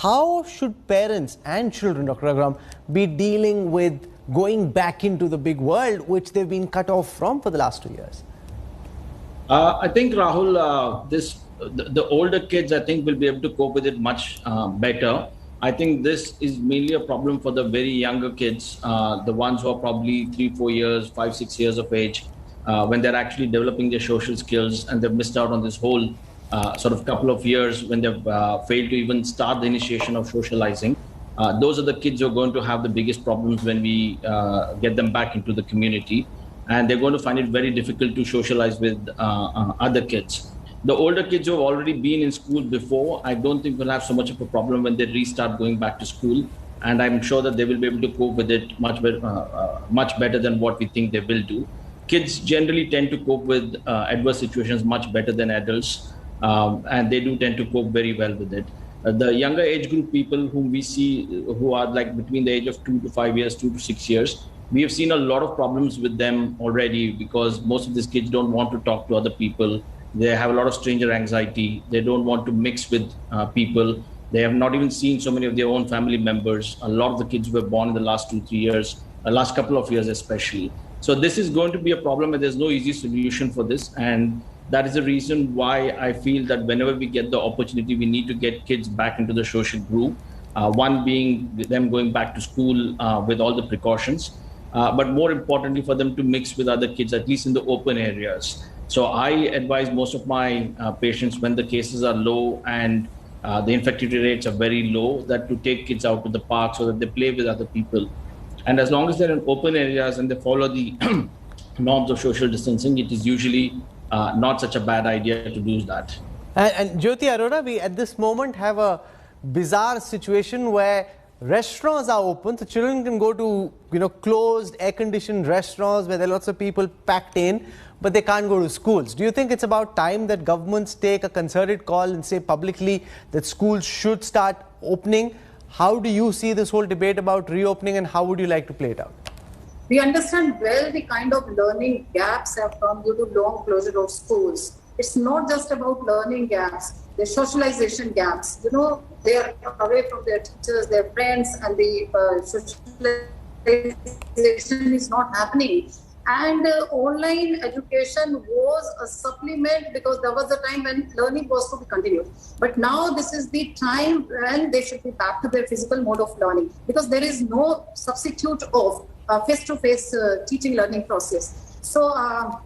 how should parents and children, Dr. Agram, be dealing with going back into the big world, which they've been cut off from for the last 2 years? I think, Rahul, the older kids, I think, will be able to cope with it much better. I think this is mainly a problem for the very younger kids, the ones who are probably 3, 4 years, 5, 6 years of age, when they're actually developing their social skills, and they've missed out on this whole sort of couple of years when they've failed to even start the initiation of socializing. Those are the kids who are going to have the biggest problems when we get them back into the community. And they're going to find it very difficult to socialize with other kids. The older kids who have already been in school before, I don't think will have so much of a problem when they restart going back to school. And I'm sure that they will be able to cope with it much better than what we think they will do. Kids generally tend to cope with adverse situations much better than adults, and they do tend to cope very well with it. The younger age group people whom we see, who are like between the age of 2 to 5 years, 2 to 6 years, we have seen a lot of problems with them already, because most of these kids don't want to talk to other people. They have a lot of stranger anxiety. They don't want to mix with people. They have not even seen so many of their own family members. A lot of the kids were born in the last 2, 3 years, last couple of years especially. So this is going to be a problem, and there's no easy solution for this. And that is the reason why I feel that whenever we get the opportunity, we need to get kids back into the social group. One being them going back to school with all the precautions. But more importantly, for them to mix with other kids, at least in the open areas. So I advise most of my patients, when the cases are low and the infectivity rates are very low, that to take kids out to the park so that they play with other people. And as long as they're in open areas and they follow the norms of social distancing, it is usually not such a bad idea to do that. And Jyoti Arora, we at this moment have a bizarre situation where restaurants are open, so children can go to closed, air-conditioned restaurants where there are lots of people packed in, but they can't go to schools. Do you think it's about time that governments take a concerted call and say publicly that schools should start opening? How do you see this whole debate about reopening, and how would you like to play it out? We understand well the kind of learning gaps have come due to long closure of schools. It's not just about learning gaps, the socialization gaps. They are away from their teachers, their friends, and the socialization is not happening. And online education was a supplement, because there was a time when learning was to be continued. But now this is the time when they should be back to their physical mode of learning, because there is no substitute of face-to-face teaching learning process. So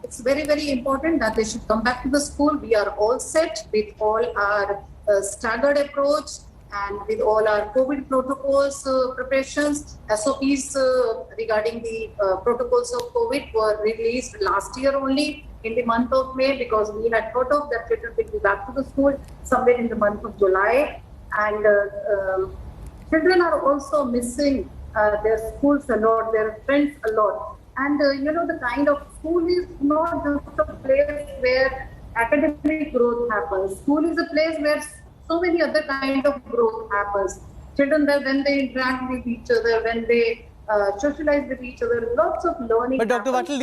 it's very, very important that they should come back to the school. We are all set with all our staggered approach and with all our COVID protocols preparations. SOPs regarding the protocols of COVID were released last year only in the month of May, because we had thought of that children will be back to the school somewhere in the month of July. And children are also missing their schools a lot, their friends a lot. And the kind of school is not just a place where academic growth happens. School is a place where so many other kind of growth happens. Children, when they interact with each other, when they socialize with each other, lots of learning. But Dr. Vatil,